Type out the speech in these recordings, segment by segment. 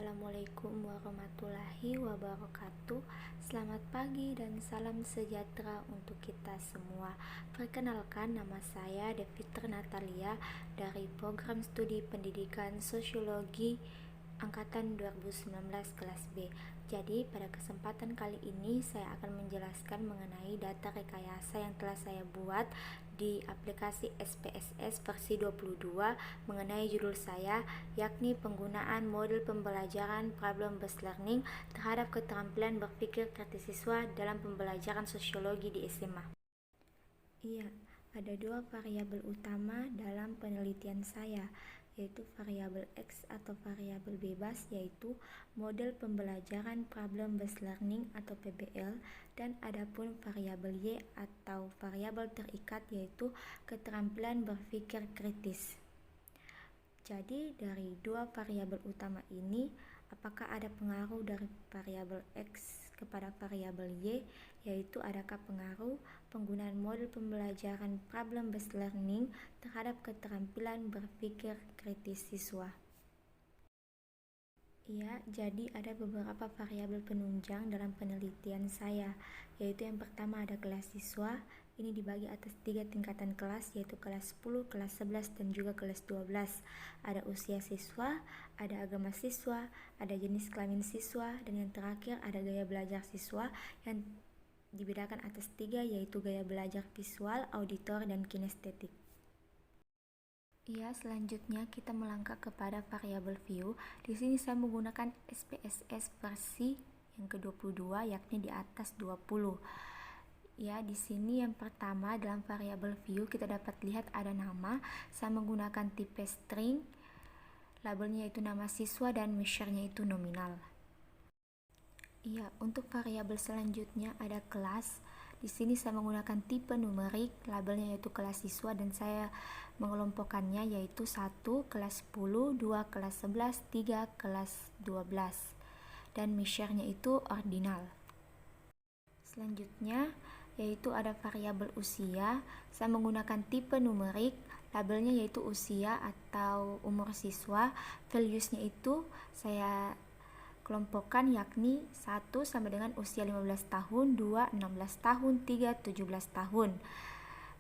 Assalamualaikum warahmatullahi wabarakatuh. Selamat pagi dan salam sejahtera untuk kita semua. Perkenalkan, nama saya Devitra Natalia dari Program Studi Pendidikan Sosiologi Angkatan 2019 kelas B. Jadi pada kesempatan kali ini saya akan menjelaskan mengenai data rekayasa yang telah saya buat di aplikasi SPSS versi 22 mengenai judul saya, yakni penggunaan model pembelajaran problem-based learning terhadap keterampilan berpikir kritis siswa dalam pembelajaran sosiologi di SMA. Iya, ada dua variabel utama dalam penelitian saya, yaitu variabel X atau variabel bebas, yaitu model pembelajaran problem-based learning atau PBL, dan adapun variabel Y atau variabel terikat, yaitu keterampilan berpikir kritis. Jadi dari dua variabel utama ini, apakah ada pengaruh dari variabel X kepada variabel Y, yaitu adakah pengaruh penggunaan model pembelajaran problem-based learning terhadap keterampilan berpikir kritis siswa? Ya, jadi ada beberapa variabel penunjang dalam penelitian saya, yaitu yang pertama ada kelas siswa. Ini dibagi atas 3 tingkatan kelas, yaitu kelas 10, kelas 11, dan juga kelas 12. Ada usia siswa, ada agama siswa, ada jenis kelamin siswa, dan yang terakhir ada gaya belajar siswa yang dibedakan atas 3, yaitu gaya belajar visual, auditor, dan kinestetik. Ya, selanjutnya kita melangkah kepada variabel view. Di sini saya menggunakan SPSS versi yang ke-22, yakni di atas 20. Ya, di sini yang pertama dalam variabel view kita dapat lihat ada nama. Saya menggunakan tipe string. Labelnya itu nama siswa dan measure-nya itu nominal. Iya, untuk variabel selanjutnya ada kelas. Di sini saya menggunakan tipe numerik, labelnya yaitu kelas siswa, dan saya mengelompokkannya yaitu 1 kelas 10, 2 kelas 11, 3 kelas 12. Dan measure-nya itu ordinal. Selanjutnya yaitu ada variabel usia. Saya menggunakan tipe numerik, labelnya yaitu usia atau umur siswa. Values-nya itu saya kelompokkan yakni 1 sama dengan usia 15 tahun, 2 16 tahun, 3 17 tahun.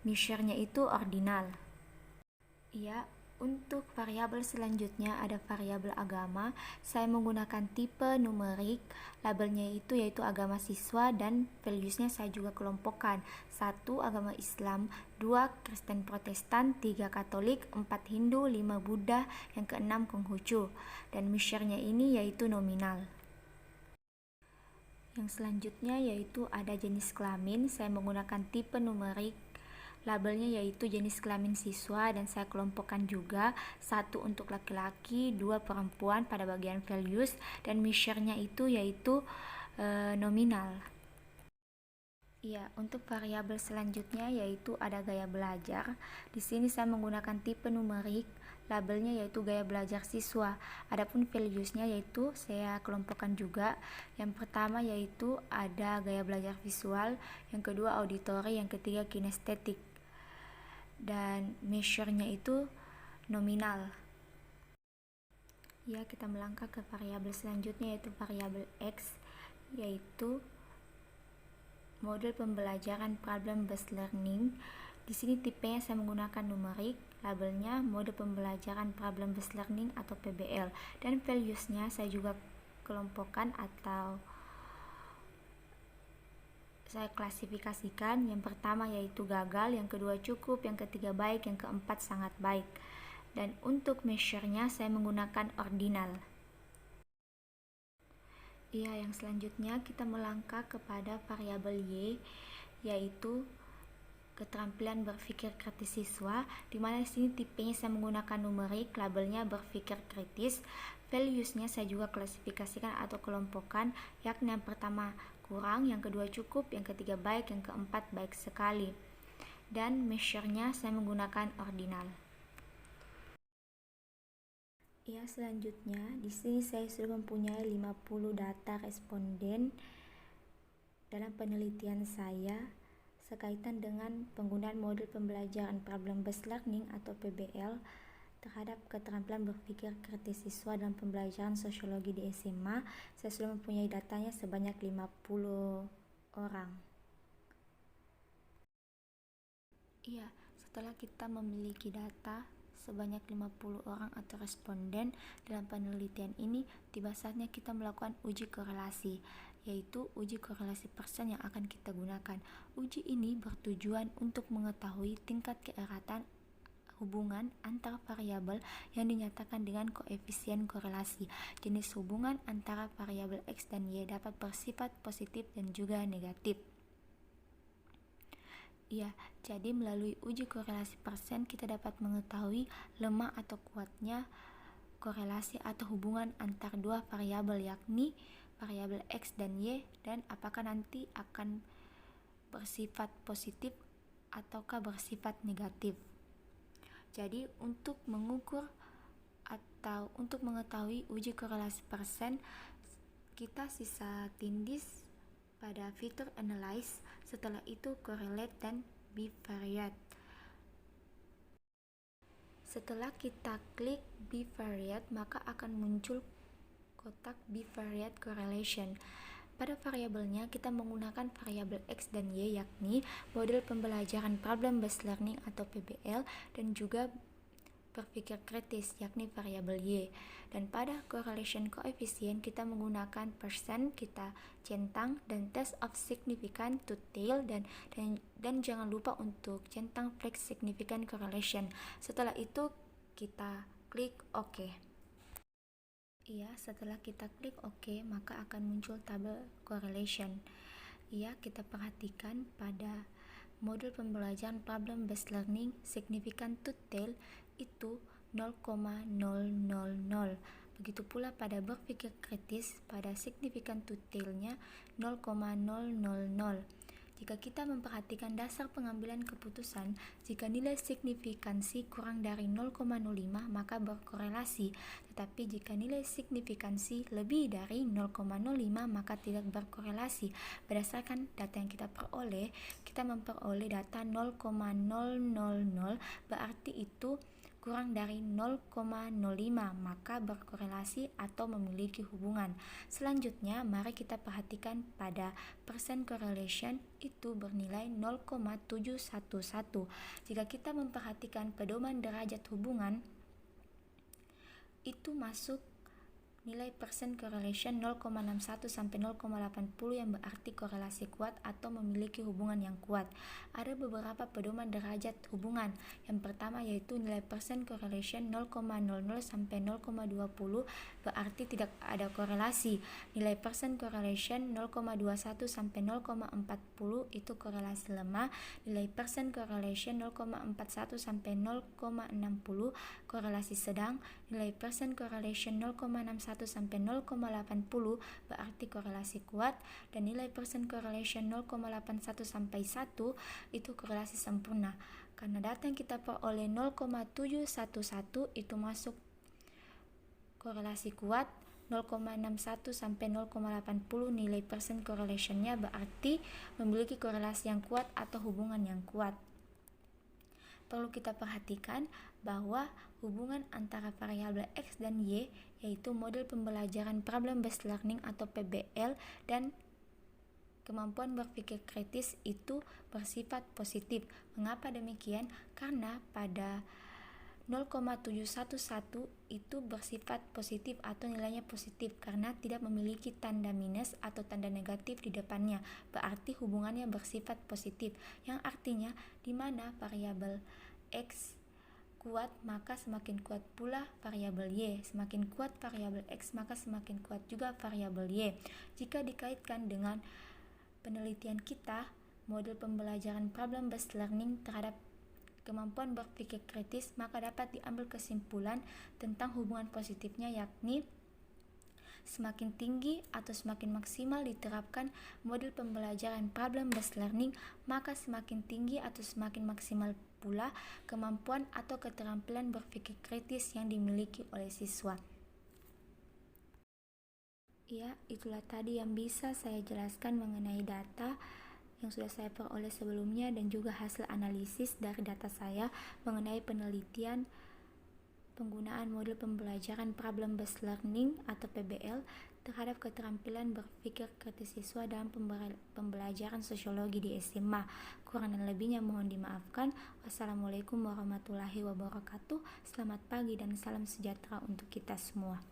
Measure-nya itu ordinal. Ya, untuk variabel selanjutnya ada variabel agama. Saya menggunakan tipe numerik, labelnya itu yaitu agama siswa, dan values-nya saya juga kelompokkan. 1 agama Islam, 2 Kristen Protestan, 3 Katolik, 4 Hindu, 5 Buddha, yang ke-6 Konghucu. Dan measure-nya ini yaitu nominal. Yang selanjutnya yaitu ada jenis kelamin. Saya menggunakan tipe numerik, labelnya yaitu jenis kelamin siswa, dan saya kelompokkan juga 1 untuk laki-laki, 2 perempuan pada bagian values, dan measure-nya itu yaitu nominal. Ya, untuk variabel selanjutnya yaitu ada gaya belajar. Di sini saya menggunakan tipe numerik, labelnya yaitu gaya belajar siswa. Adapun values-nya yaitu saya kelompokkan juga. Yang pertama yaitu ada gaya belajar visual, yang kedua auditory, yang ketiga kinestetik. Dan measure-nya itu nominal. Ya, kita melangkah ke variabel selanjutnya yaitu variabel X, yaitu model pembelajaran problem-based learning. Di sini tipenya saya menggunakan numerik, labelnya mode pembelajaran problem-based learning atau PBL, dan values-nya saya juga kelompokkan atau saya klasifikasikan. Yang pertama yaitu gagal, yang kedua cukup, yang ketiga baik, yang keempat sangat baik. Dan untuk measure-nya saya menggunakan ordinal. Iya, yang selanjutnya kita melangkah kepada variabel Y, yaitu keterampilan berpikir kritis siswa, di mana di sini tipenya saya menggunakan numerik, labelnya berpikir kritis. Values-nya saya juga klasifikasikan atau kelompokkan, yakni yang pertama kurang, yang kedua cukup, yang ketiga baik, yang keempat baik sekali. Dan measure-nya saya menggunakan ordinal. Ya, selanjutnya di sini saya sudah mempunyai 50 data responden dalam penelitian saya sekaitan dengan penggunaan model pembelajaran problem based learning atau PBL terhadap keterampilan berpikir kritis siswa dalam pembelajaran sosiologi di SMA. Saya sudah mempunyai datanya sebanyak 50 orang. Iya, setelah kita memiliki data sebanyak 50 orang atau responden dalam penelitian ini, tiba saatnya kita melakukan uji korelasi, yaitu uji korelasi persen yang akan kita gunakan. Uji ini bertujuan untuk mengetahui tingkat keeratan hubungan antar variabel yang dinyatakan dengan koefisien korelasi. Jenis hubungan antara variabel X dan Y dapat bersifat positif dan juga negatif. Ya, jadi melalui uji korelasi persen kita dapat mengetahui lemah atau kuatnya korelasi atau hubungan antar dua variabel, yakni variabel X dan Y, dan apakah nanti akan bersifat positif ataukah bersifat negatif. Jadi untuk mengukur atau untuk mengetahui uji korelasi persen, kita sisa tindih pada fitur analyze, setelah itu correlate dan bivariate. Setelah kita klik bivariate, maka akan muncul kotak bivariate correlation. Pada variabelnya kita menggunakan variabel X dan Y, yakni model pembelajaran problem based learning atau PBL, dan juga berpikir kritis, yakni variabel Y. Dan pada correlation coefficient kita menggunakan persen, kita centang, dan test of significant to tail, dan jangan lupa untuk centang flex significant correlation. Setelah itu kita klik OK. Iya, setelah kita klik OK, maka akan muncul tabel correlation. Iya, kita perhatikan pada model pembelajaran problem based learning significant to tail itu 0,000. Begitu pula pada berpikir kritis, pada significant to tail-nya 0,000. Jika kita memperhatikan dasar pengambilan keputusan, jika nilai signifikansi kurang dari 0,05 maka berkorelasi, tetapi jika nilai signifikansi lebih dari 0,05 maka tidak berkorelasi. Berdasarkan data yang kita peroleh, kita memperoleh data 0,000, berarti itu kurang dari 0,05 maka berkorelasi atau memiliki hubungan. Selanjutnya, mari kita perhatikan pada percent correlation itu bernilai 0,711. Jika kita memperhatikan pedoman derajat hubungan, itu masuk nilai percent correlation 0,61 sampai 0,80 yang berarti korelasi kuat atau memiliki hubungan yang kuat. Ada beberapa pedoman derajat hubungan. Yang pertama yaitu nilai percent correlation 0,00 sampai 0,20 berarti tidak ada korelasi. Nilai percent correlation 0,21 sampai 0,40 itu korelasi lemah. Nilai percent correlation 0,41 sampai 0,60 korelasi sedang. Nilai percent correlation 0,61 sampai 0,80 berarti korelasi kuat, dan nilai percent correlation 0,81 sampai 1 itu korelasi sempurna. Karena data yang kita peroleh 0,711 itu masuk korelasi kuat, 0,61 sampai 0,80 nilai percent correlation-nya berarti memiliki korelasi yang kuat atau hubungan yang kuat. Perlu kita perhatikan bahwa hubungan antara variabel X dan Y, yaitu model pembelajaran problem based learning atau PBL, dan kemampuan berpikir kritis itu bersifat positif. Mengapa demikian? Karena pada 0,711 itu bersifat positif atau nilainya positif karena tidak memiliki tanda minus atau tanda negatif di depannya. Berarti hubungannya bersifat positif, yang artinya di mana variabel X kuat maka semakin kuat pula variabel Y, semakin kuat variabel X maka semakin kuat juga variabel Y. Jika dikaitkan dengan penelitian kita, model pembelajaran problem based learning terhadap kemampuan berpikir kritis, maka dapat diambil kesimpulan tentang hubungan positifnya, yakni semakin tinggi atau semakin maksimal diterapkan model pembelajaran problem based learning, maka semakin tinggi atau semakin maksimal pula kemampuan atau keterampilan berpikir kritis yang dimiliki oleh siswa. Ya, itulah tadi yang bisa saya jelaskan mengenai data yang sudah saya peroleh sebelumnya dan juga hasil analisis dari data saya mengenai penelitian penggunaan model pembelajaran Problem Based Learning atau PBL terhadap keterampilan berpikir kritis siswa dalam pembelajaran sosiologi di SMA. Kurang dan lebihnya mohon dimaafkan. Wassalamualaikum warahmatullahi wabarakatuh. Selamat pagi dan salam sejahtera untuk kita semua.